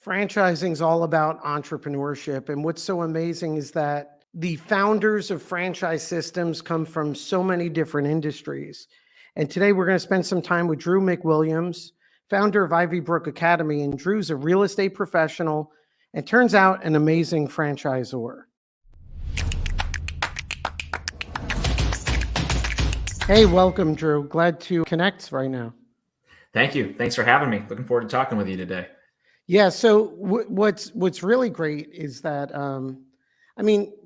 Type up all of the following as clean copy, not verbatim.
Franchising is all about entrepreneurship. And what's so amazing is that the founders of franchise systems come from so many different industries. And today we're going to spend some time with Drew McWilliams, founder of Ivybrook Academy. And Drew's a real estate professional and turns out an amazing franchisor. Hey, welcome, Drew. Glad to connect right now. Thank you. Thanks for having me. Looking forward to talking with you today. Yeah. So what's really great is that,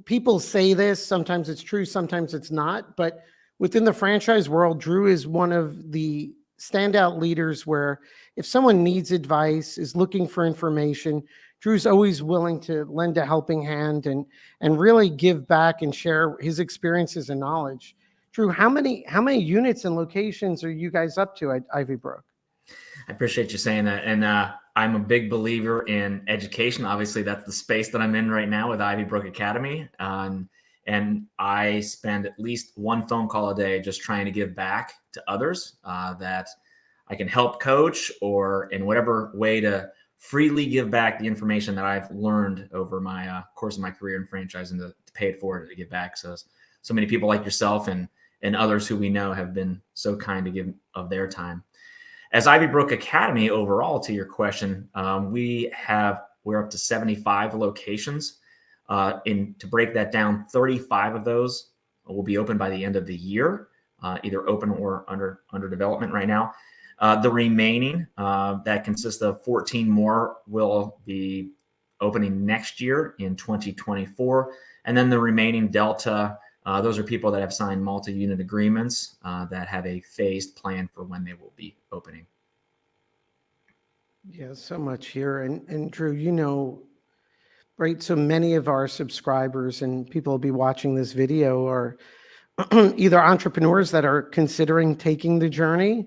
people say this, sometimes it's true, sometimes it's not, but within the franchise world, Drew is one of the standout leaders where if someone needs advice, is looking for information, Drew's always willing to lend a helping hand and really give back and share his experiences and knowledge. Drew, how many units and locations are you guys up to at Ivybrook? I appreciate you saying that. And I'm a big believer in education. Obviously, that's the space that I'm in right now with Ivybrook Academy. And I spend at least one phone call a day just trying to give back to others that I can help coach or in whatever way to freely give back the information that I've learned over my course of my career in franchising to pay it forward to give back. So many people like yourself and others who we know have been so kind to give of their time. As Ivybrook Academy overall, to your question, we're up to 75 locations. To break that down, 35 of those will be open by the end of the year, either open or under development right now. The remaining, that consists of 14 more, will be opening next year in 2024. And then the remaining delta, those are people that have signed multi-unit agreements that have a phased plan for when they will be opening. Yeah, so much here. And Drew, right, so many of our subscribers and people will be watching this video are either entrepreneurs that are considering taking the journey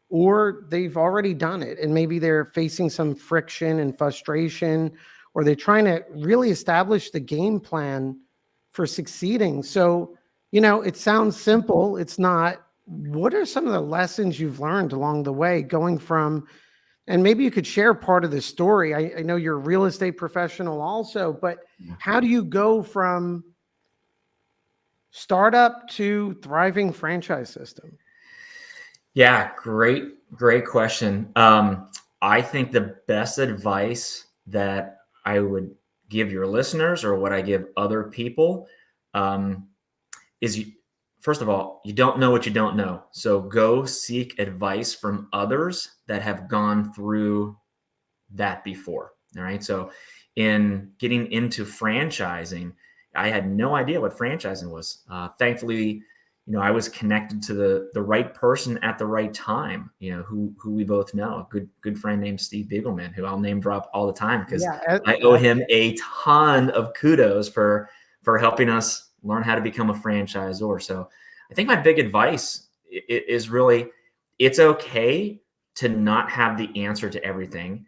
or they've already done it. And maybe they're facing some friction and frustration, or they're trying to really establish the game plan for succeeding. So, it sounds simple. It's not. What are some of the lessons you've learned along the way going from, and maybe you could share part of the story. I know you're a real estate professional also, but how do you go from startup to thriving franchise system? Yeah, great question. I think the best advice that I would give your listeners or what I give other people is first of all, you don't know what you don't know. So go seek advice from others that have gone through that before. All right. So in getting into franchising, I had no idea what franchising was. Thankfully, I was connected to the right person at the right time, who we both know, a good friend named Steve Biegelman, who I'll name drop all the time because I owe him a ton of kudos for helping us learn how to become a franchisor. So I think my big advice is really, it's okay to not have the answer to everything.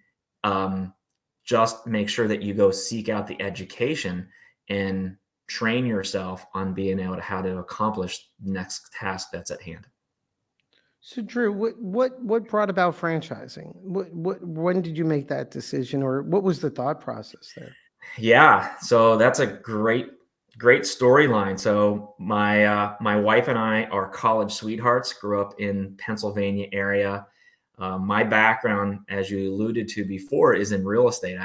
Just make sure that you go seek out the education and train yourself on being able to how to accomplish the next task that's at hand. So Drew, what brought about franchising? When did you make that decision, or what was the thought process there? Yeah, so that's a great storyline. So my wife and I are college sweethearts, grew up in Pennsylvania area. My background, as you alluded to before, is in real estate.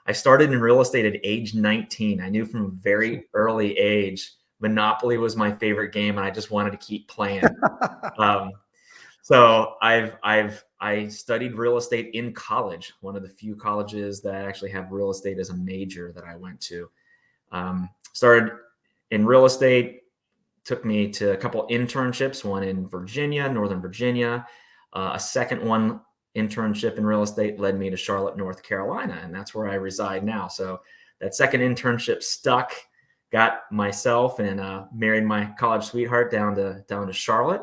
I started in real estate at age 19. I knew from a very early age, Monopoly was my favorite game, and I just wanted to keep playing. So I studied real estate in college, one of the few colleges that actually have real estate as a major that I went to. Started in real estate, took me to a couple internships, one in Virginia, Northern Virginia. A second one internship in real estate led me to Charlotte, North Carolina, and that's where I reside now. So that second internship stuck, got myself and married my college sweetheart down to Charlotte.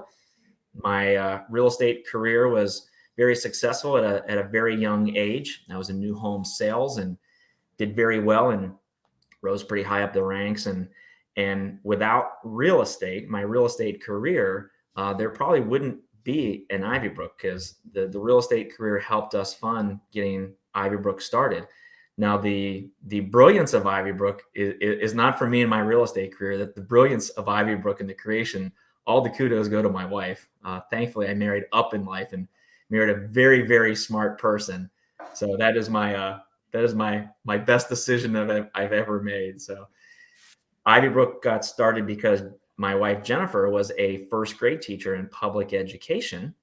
My real estate career was very successful at a very young age. I was in new home sales and did very well and rose pretty high up the ranks. And without real estate, my real estate career, there probably wouldn't be an Ivybrook, because the real estate career helped us fund getting Ivybrook started. Now, the brilliance of Ivybrook is not for me in my real estate career. That the brilliance of Ivybrook and the creation, all the kudos go to my wife. Thankfully, I married up in life and married a very, very smart person. So that is my best decision that I've ever made. So Ivybrook got started because my wife Jennifer was a first grade teacher in public education,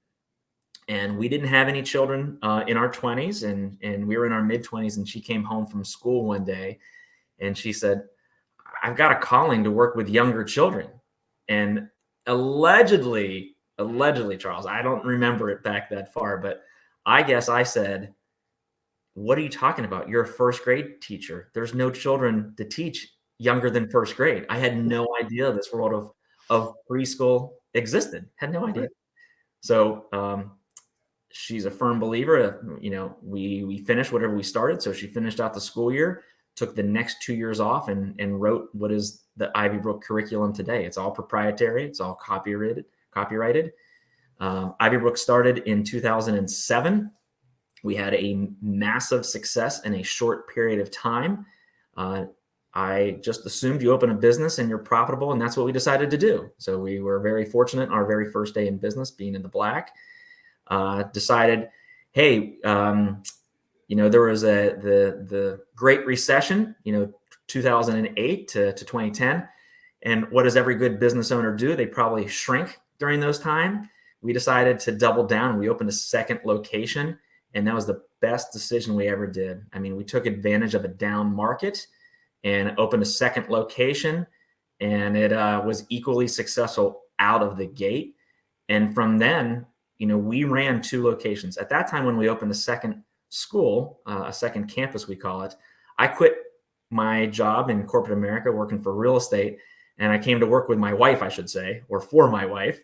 and we didn't have any children in our 20s, and we were in our mid 20s. And she came home from school one day, and she said, "I've got a calling to work with younger children." And allegedly, Charles, I don't remember it back that far, but I guess I said, "What are you talking about? You're a first grade teacher. There's no children to teach younger than first grade." I had no idea this world of preschool existed. Had no idea. So she's a firm believer of, we finished whatever we started. So she finished out the school year, took the next 2 years off, and wrote what is the Ivybrook curriculum today. It's all proprietary. It's all copyrighted. Ivybrook started in 2007. We had a massive success in a short period of time. I just assumed you open a business and you're profitable, and that's what we decided to do. So we were very fortunate. Our very first day in business, being in the black, decided, hey, there was the Great Recession, 2008 to 2010. And what does every good business owner do? They probably shrink during those times. We decided to double down. We opened a second location, and that was the best decision we ever did. I mean, we took advantage of a down market and opened a second location, and it was equally successful out of the gate. And from then, we ran 2 locations. At that time, when we opened the second school, a second campus, we call it, I quit my job in corporate America working for real estate, and I came to work with my wife, I should say, or for my wife.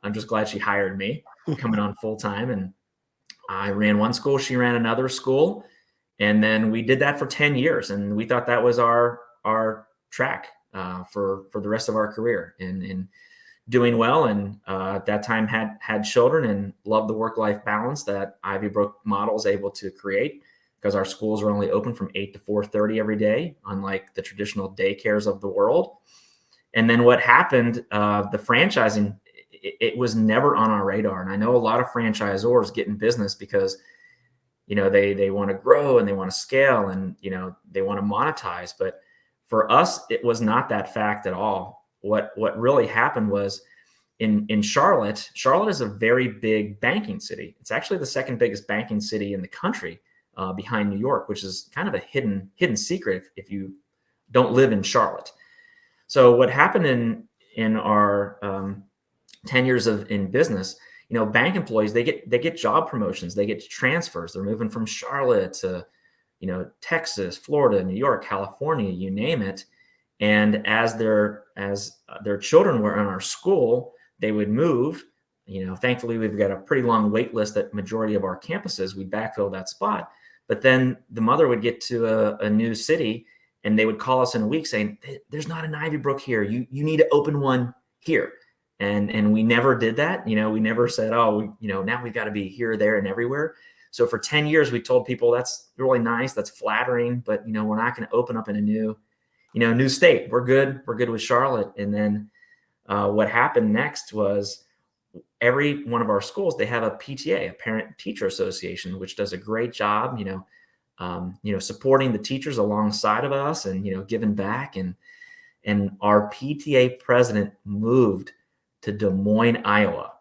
I'm just glad she hired me, coming on full time. And I ran one school, she ran another school. And then we did that for 10 years. And we thought that was our track for the rest of our career, and doing well. And at that time had children and loved the work-life balance that Ivybrook model is able to create, because our schools are only open from 8 to 4:30 every day, unlike the traditional daycares of the world. And then what happened, the franchising, it was never on our radar. And I know a lot of franchisors get in business because, they want to grow and they want to scale and, they want to monetize. But for us, it was not that fact at all. What really happened was in Charlotte. Charlotte is a very big banking city. It's actually the second biggest banking city in the country, behind New York, which is kind of a hidden secret if you don't live in Charlotte. So what happened in our 10 years in business, bank employees, they get job promotions, they get transfers. They're moving from Charlotte to, Texas, Florida, New York, California, you name it. And as their children were in our school, they would move. Thankfully, we've got a pretty long wait list at majority of our campuses. We backfill that spot. But then the mother would get to a new city, and they would call us in a week saying, "There's not an Ivybrook here. You need to open one here." And we never did that. We never said, "Oh, now we've got to be here, there, and everywhere." So for 10 years, we told people, that's really nice, that's flattering, but we're not going to open up in a new state. We're good with Charlotte. And then what happened next was, every one of our schools, they have a PTA, a Parent Teacher Association, which does a great job, supporting the teachers alongside of us and, giving back. And our PTA president moved to Des Moines, Iowa.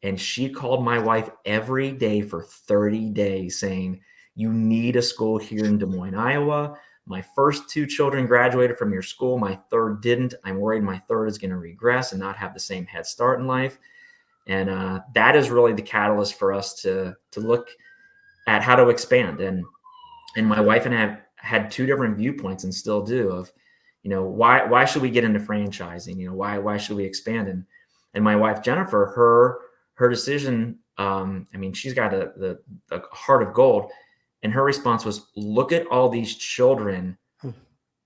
And she called my wife every day for 30 days saying, "You need a school here in Des Moines, Iowa. My first 2 children graduated from your school. My third didn't. I'm worried my third is going to regress and not have the same head start in life." And that is really the catalyst for us to look at how to expand. And my wife and I have had 2 different viewpoints, and still do, of, why should we get into franchising? Why should we expand? And my wife, Jennifer, her decision, she's got the heart of gold. And her response was, look at all these children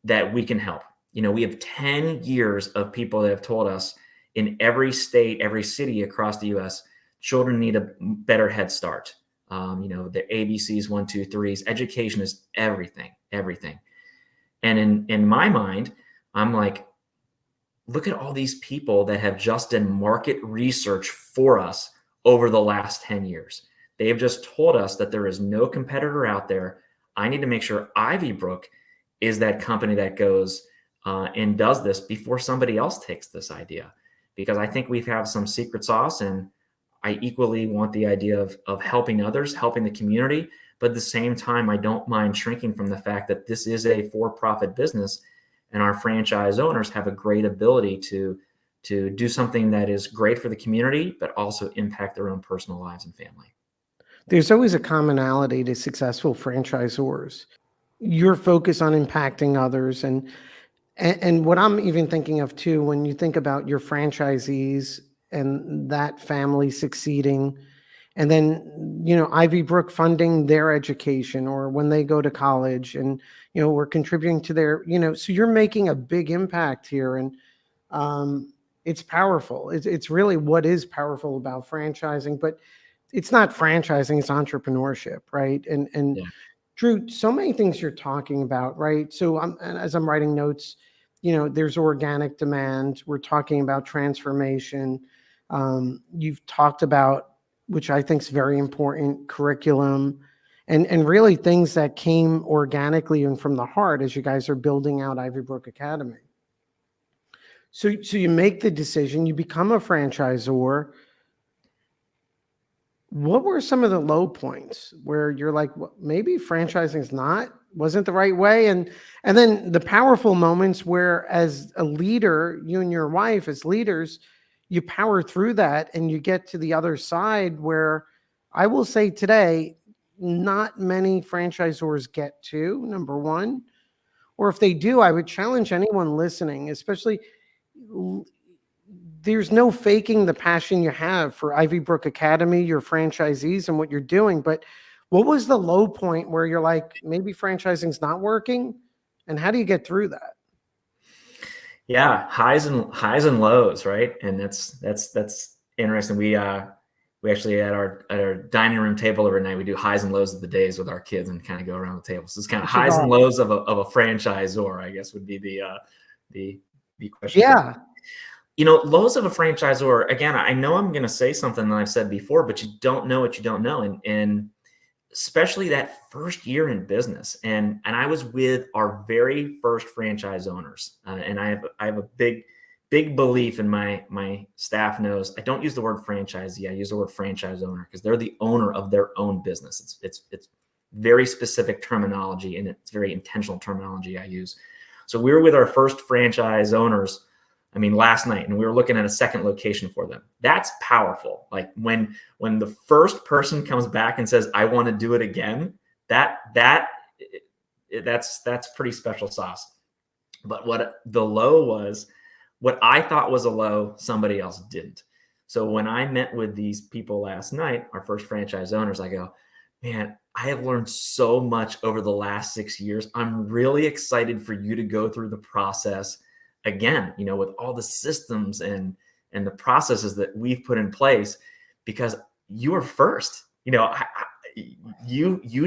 that we can help. We have 10 years of people that have told us, in every state, every city across the US, children need a better head start. the ABCs, 1, 2, 3s. Education is everything, everything. And in my mind, I'm like, look at all these people that have just done market research for us over the last 10 years. They have just told us that there is no competitor out there. I need to make sure Ivybrook is that company that goes and does this before somebody else takes this idea. Because I think we have some secret sauce, and I equally want the idea of helping others, helping the community. But at the same time, I don't mind shrinking from the fact that this is a for-profit business, and our franchise owners have a great ability to do something that is great for the community, but also impact their own personal lives and family. There's always a commonality to successful franchisors. Your focus on impacting others, and what I'm even thinking of too, when you think about your franchisees and that family succeeding, and then, Ivybrook funding their education, or when they go to college, and, we're contributing to their, so you're making a big impact here. And it's powerful. It's really what is powerful about franchising, but it's not franchising, it's entrepreneurship, right? And Yeah. Drew, so many things you're talking about, right? So and as I'm writing notes, there's organic demand. We're talking about transformation. You've talked about, which I think is very important, curriculum, and really things that came organically and from the heart as you guys are building out Ivybrook Academy. So you make the decision, you become a franchisor. What were some of the low points where you're like, well, maybe franchising wasn't the right way? And then the powerful moments where, as a leader, you and your wife as leaders, you power through that and you get to the other side, where I will say today, not many franchisors get to, number one. Or if they do, I would challenge anyone listening, especially, there's no faking the passion you have for Ivybrook Academy, your franchisees, and what you're doing. But what was the low point where you're like, maybe franchising's not working? And how do you get through that? Yeah, highs and lows, right? And that's interesting. We actually at our dining room table every night, we do highs and lows of the days with our kids and kind of go around the table. So it's kind of highs and lows of a franchisor, I guess, would be the question. Yeah. Lows of a franchisor, again, I know I'm going to say something that I've said before, but you don't know what you don't know. And especially that first year in business. And I was with our very first franchise owners. And I have a big belief, in my staff knows, I don't use the word franchisee. I use the word franchise owner, because they're the owner of their own business. It's very specific terminology, and it's very intentional terminology I use. So we were with our first franchise owners, last night, and we were looking at a second location for them. That's powerful. Like when the first person comes back and says, I want to do it again, that's pretty special sauce. But what the low was, what I thought was a low, somebody else didn't. So when I met with these people last night, our first franchise owners, I go, man, I have learned so much over the last 6 years. I'm really excited for you to go through the process again, with all the systems and the processes that we've put in place, because you were first. You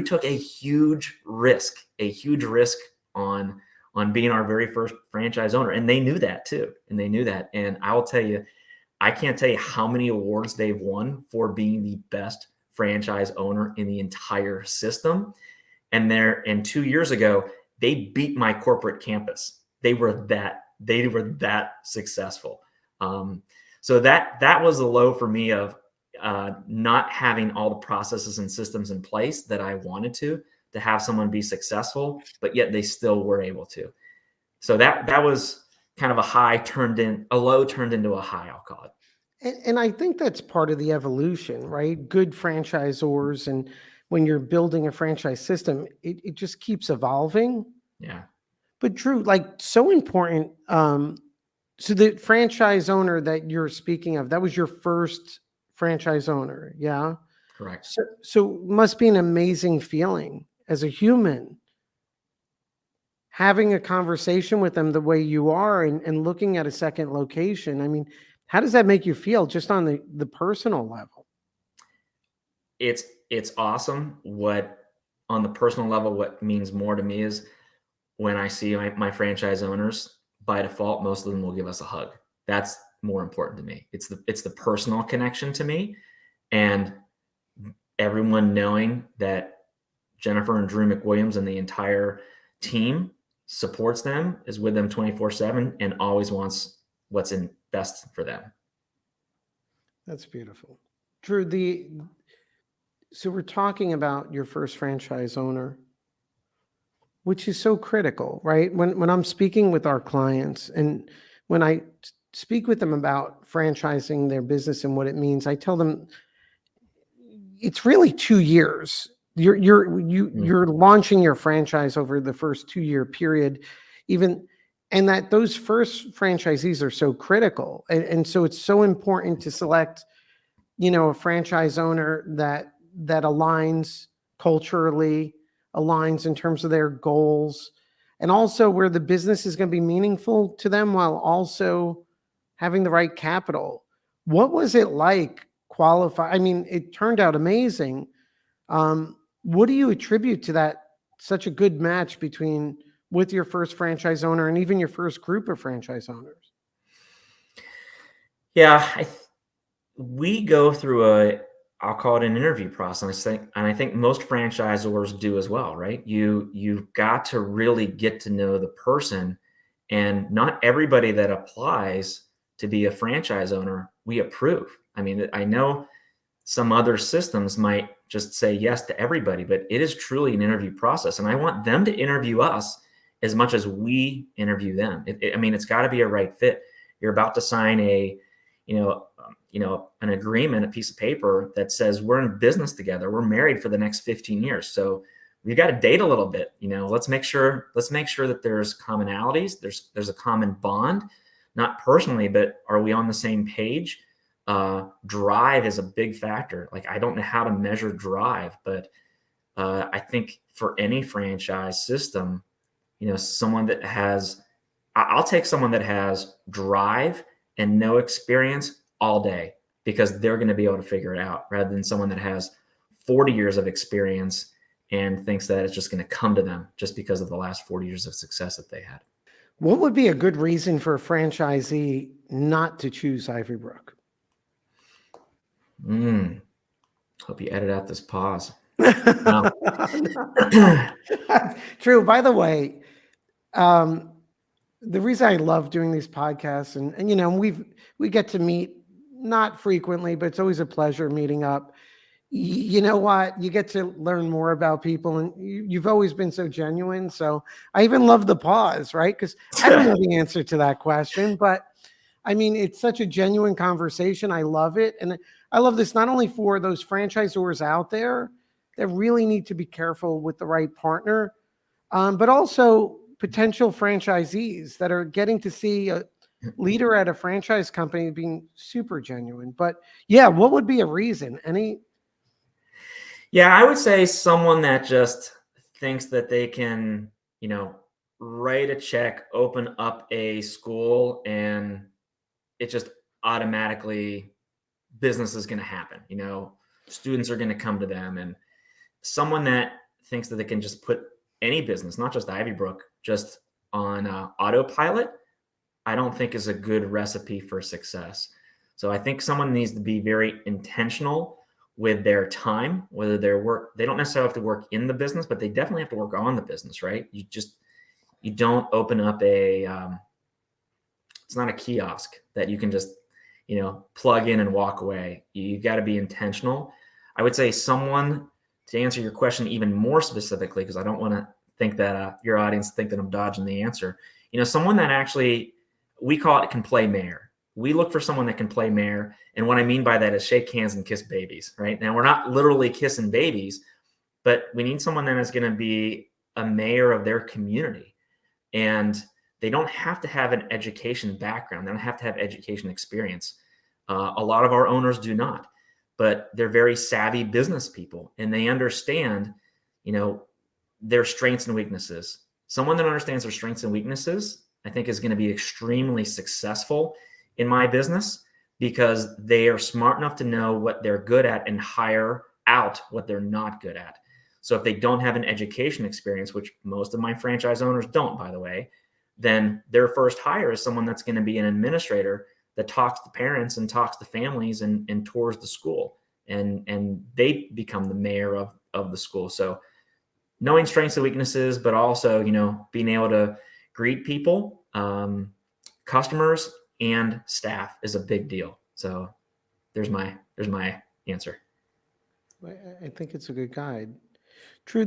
took a huge risk on being our very first franchise owner, and they knew that too. And I will tell you, I can't tell you how many awards they've won for being the best franchise owner in the entire system. And 2 years ago, they beat my corporate campus. They were that successful. So that was the low for me of not having all the processes and systems in place that I wanted to have someone be successful, but yet they still were able to. So that was kind of a low turned into a high, I'll call it. And I think that's part of the evolution, right? Good franchisors, and when you're building a franchise system, it just keeps evolving. Yeah. But Drew, so important. So the franchise owner that you're speaking of, that was your first franchise owner, yeah? Correct. So must be an amazing feeling as a human, having a conversation with them the way you are, and looking at a second location. How does that make you feel just on the personal level? it's awesome. What on the personal level, what means more to me is when I see my franchise owners, by default, most of them will give us a hug. That's more important to me. It's the personal connection to me, and everyone knowing that Jennifer and Drew McWilliams and the entire team supports them, is with them 24/7, and always wants what's in best for them. That's beautiful. Drew, so we're talking about your first franchise owner, which is so critical, right? When I'm speaking with our clients and when I speak with them about franchising their business and what it means, I tell them it's really 2 years. You're launching your franchise over the first 2-year period, and that those first franchisees are so critical. And so it's so important to select, a franchise owner that aligns culturally, aligns in terms of their goals, and also where the business is going to be meaningful to them while also having the right capital. What was it like qualify? I mean, it turned out amazing. What do you attribute to that such a good match with your first franchise owner and even your first group of franchise owners? Yeah, we go through I'll call it an interview process. And I think most franchisors do as well, right? You've got to really get to know the person, and not everybody that applies to be a franchise owner, we approve. I mean, I know some other systems might just say yes to everybody, but it is truly an interview process. And I want them to interview us as much as we interview them. I mean, it's got to be a right fit. You're about to sign an agreement, a piece of paper that says we're in business together. We're married for the next 15 years. So we've got to date a little bit. Let's make sure that there's commonalities. There's a common bond, not personally, but are we on the same page? Drive is a big factor. Like, I don't know how to measure drive, but I think for any franchise system, someone that I'll take someone that has drive and no experience all day, because they're going to be able to figure it out, rather than someone that has 40 years of experience and thinks that it's just going to come to them just because of the last 40 years of success that they had. What would be a good reason for a franchisee not to choose Ivybrook? Hope you edit out this pause. True. By the way, the reason I love doing these podcasts, and we get to meet not frequently, but it's always a pleasure meeting up. You know what? You get to learn more about people, and you've always been so genuine. So I even love the pause, right? Because I don't know the answer to that question, but I mean, it's such a genuine conversation. I love it. And I love this not only for those franchisors out there that really need to be careful with the right partner, but also potential franchisees that are getting to see a leader at a franchise company being super genuine. But yeah, what would be a reason? Yeah, I would say someone that just thinks that they can, write a check, open up a school, and it just automatically, business is going to happen. Students are going to come to them, and someone that thinks that they can just put any business, not just Ivybrook, just on autopilot, I don't think is a good recipe for success. So I think someone needs to be very intentional with their time, whether they don't necessarily have to work in the business, but they definitely have to work on the business, right? You don't open up it's not a kiosk that you can just, plug in and walk away. You got to be intentional. I would say someone, to answer your question even more specifically, because I don't want to think that your audience think that I'm dodging the answer. Someone that actually, we call it, can play mayor. We look for someone that can play mayor. And what I mean by that is shake hands and kiss babies, right? Now, we're not literally kissing babies, but we need someone that is going to be a mayor of their community. And they don't have to have an education background. They don't have to have education experience. A lot of our owners do not, but they're very savvy business people, and they understand, their strengths and weaknesses. Someone that understands their strengths and weaknesses, I think, is going to be extremely successful in my business, because they are smart enough to know what they're good at and hire out what they're not good at. So if they don't have an education experience, which most of my franchise owners don't, by the way, then their first hire is someone that's going to be an administrator that talks to parents and talks to families and tours the school. And they become the mayor of the school. So knowing strengths and weaknesses, but also, being able to greet people, customers and staff is a big deal. So there's my answer. I think it's a good guide. Drew,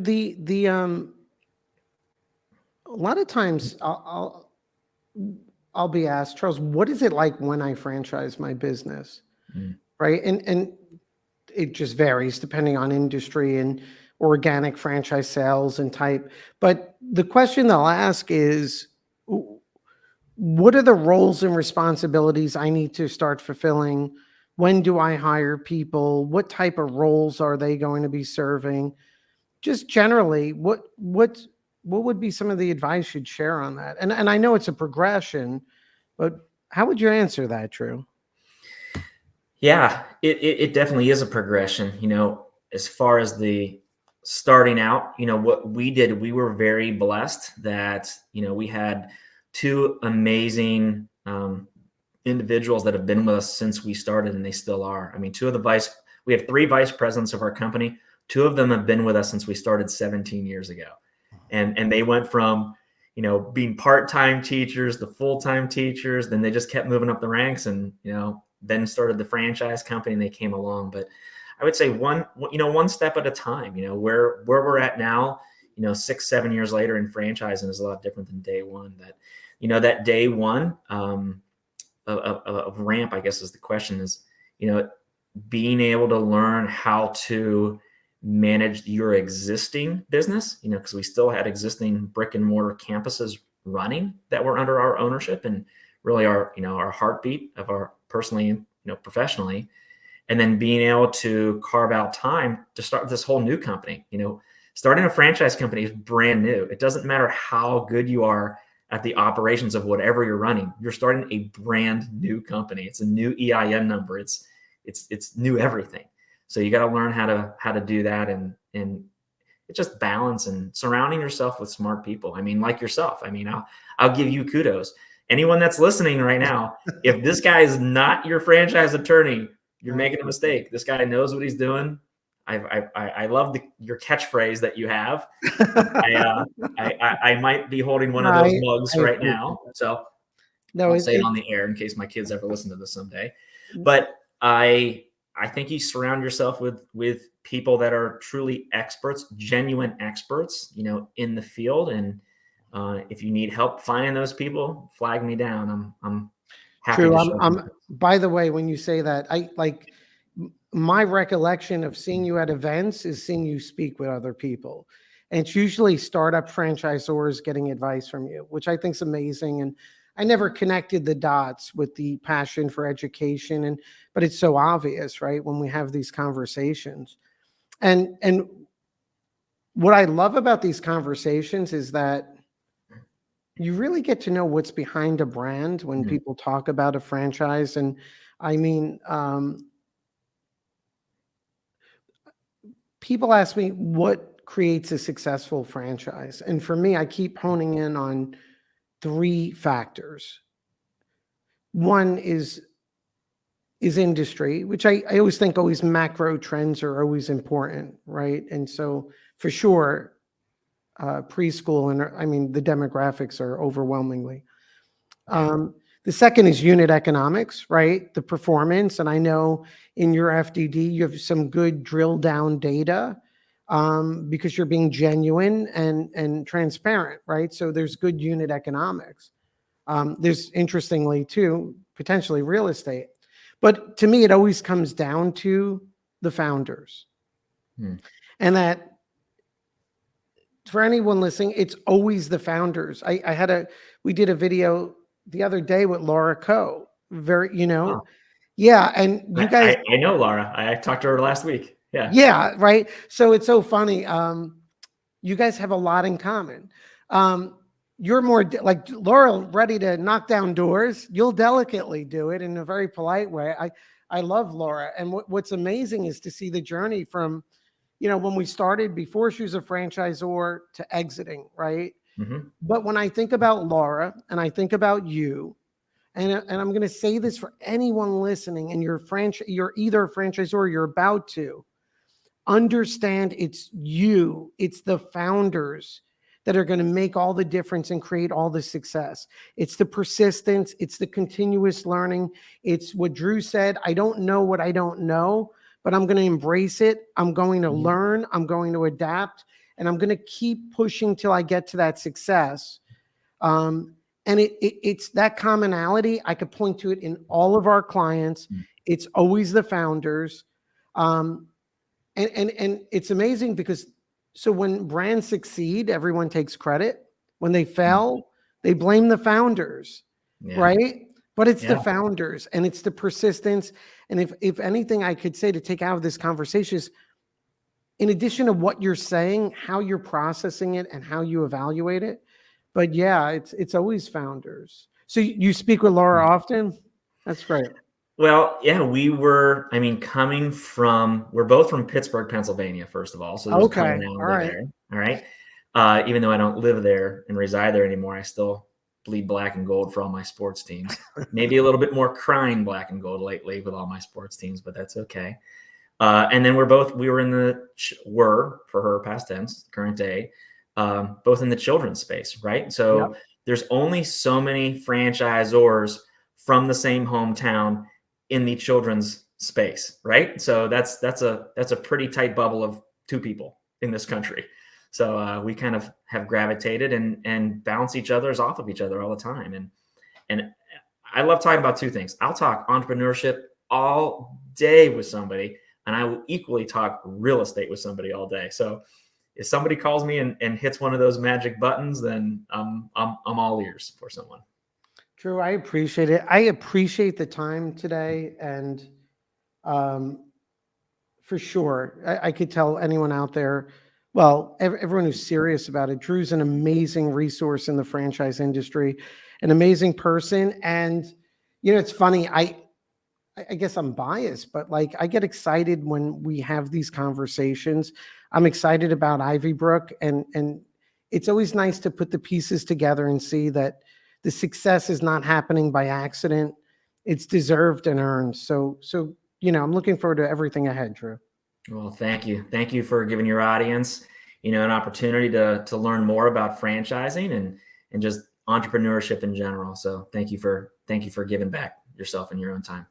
a lot of times I'll be asked, Charles, what is it like when I franchise my business? Right. And it just varies depending on industry and organic franchise sales and type. But the question they'll ask is, what are the roles and responsibilities I need to start fulfilling? When do I hire people? What type of roles are they going to be serving? Just generally, what would be some of the advice you'd share on that? And I know it's a progression, but how would you answer that, Drew? Yeah, it definitely is a progression. As far as the starting out, what we did, we were very blessed that, we had two amazing individuals that have been with us since we started, and they still are. I mean, we have 3 vice presidents of our company. 2 of them have been with us since we started 17 years ago. And they went from, being part-time teachers to full-time teachers. Then they just kept moving up the ranks and, then started the franchise company and they came along. But I would say one step at a time, where we're at now, 6, 7 years later in franchising is a lot different than day one. That day one of ramp, I guess is the question is, being able to learn how to manage your existing business, because we still had existing brick and mortar campuses running that were under our ownership and really our heartbeat of our personally, professionally, and then being able to carve out time to start this whole new company. Starting a franchise company is brand new. It doesn't matter how good you are at the operations of whatever you're running. You're starting a brand new company. It's a new EIN number. It's new everything. So you got to learn how to do that, and it's just balance and surrounding yourself with smart people. I mean, like yourself. I mean, I'll give you kudos. Anyone that's listening right now, if this guy is not your franchise attorney, you're making a mistake. This guy knows what he's doing. I love your catchphrase that you have. I might be holding one of those mugs right now, so I'll say it on the air in case my kids ever listen to this someday. But I think you surround yourself with people that are truly experts, genuine experts, in the field. And if you need help finding those people, flag me down. I'm happy True. to show By the way, when you say that, my recollection of seeing you at events is seeing you speak with other people. And it's usually startup franchisors getting advice from you, which I think is amazing. And I never connected the dots with the passion for education, but it's so obvious, right? When we have these conversations. And what I love about these conversations is that you really get to know what's behind a brand when people talk about a franchise. And I mean, people ask me what creates a successful franchise. And for me, I keep honing in on 3 factors. One is industry, which I always think macro trends are always important, right? And so for sure, preschool and the demographics are overwhelmingly. The second is unit economics, right? The performance. And I know in your FDD, you have some good drill down data because you're being genuine and transparent, right? So there's good unit economics. There's, interestingly too, potentially real estate. But to me, it always comes down to the founders. And that, for anyone listening, it's always the founders. We did a video the other day with Laura Coe. Wow. Yeah. And you guys, I know Laura. I talked to her last week. Yeah. Yeah. Right. So it's so funny. You guys have a lot in common. You're more like Laura, ready to knock down doors. You'll delicately do it in a very polite way. I love Laura. And what's amazing is to see the journey from, when we started before she was a franchisor to exiting, right? Mm-hmm. But when I think about Laura and I think about you, and I'm going to say this for anyone listening, and you're either a franchisor or you're about to, understand it's you, it's the founders that are going to make all the difference and create all the success. It's the persistence, it's the continuous learning. It's what Drew said, I don't know what I don't know, but I'm going to embrace it. I'm going to learn, I'm going to adapt, and I'm going to keep pushing till I get to that success. And it's that commonality. I could point to it in all of our clients. It's always the founders. And it's amazing because so when brands succeed, everyone takes credit. When they fail, they blame the founders, right? But it's the founders, and it's the persistence. And if anything I could say to take out of this conversation is, in addition to what you're saying, how you're processing it and how you evaluate it. But yeah, it's always founders. So you speak with Laura often? That's great. Well, yeah, we're both from Pittsburgh, Pennsylvania, first of all. So there's Okay. commonality All right. there. All right. Even though I don't live there and reside there anymore, I still bleed black and gold for all my sports teams. Maybe a little bit more crying black and gold lately with all my sports teams, but that's okay. And then we were for her past tense, current day, both in the children's space, right? So there's only so many franchisors from the same hometown in the children's space, right? So that's a pretty tight bubble of two people in this country. So we kind of have gravitated and bounce each other's off of each other all the time. And I love talking about two things. I'll talk entrepreneurship all day with somebody, and I will equally talk real estate with somebody all day. So if somebody calls me and hits one of those magic buttons, then I'm all ears for someone. Drew, I appreciate it. I appreciate the time today. And for sure, I could tell anyone out there, well, everyone who's serious about it, Drew's an amazing resource in the franchise industry, an amazing person. And, it's funny, I guess I'm biased, but like I get excited when we have these conversations. I'm excited about Ivybrook, and it's always nice to put the pieces together and see that the success is not happening by accident. It's deserved and earned. So, I'm looking forward to everything ahead, Drew. Well, thank you. Thank you for giving your audience, an opportunity to learn more about franchising and just entrepreneurship in general. So thank you for giving back yourself in your own time.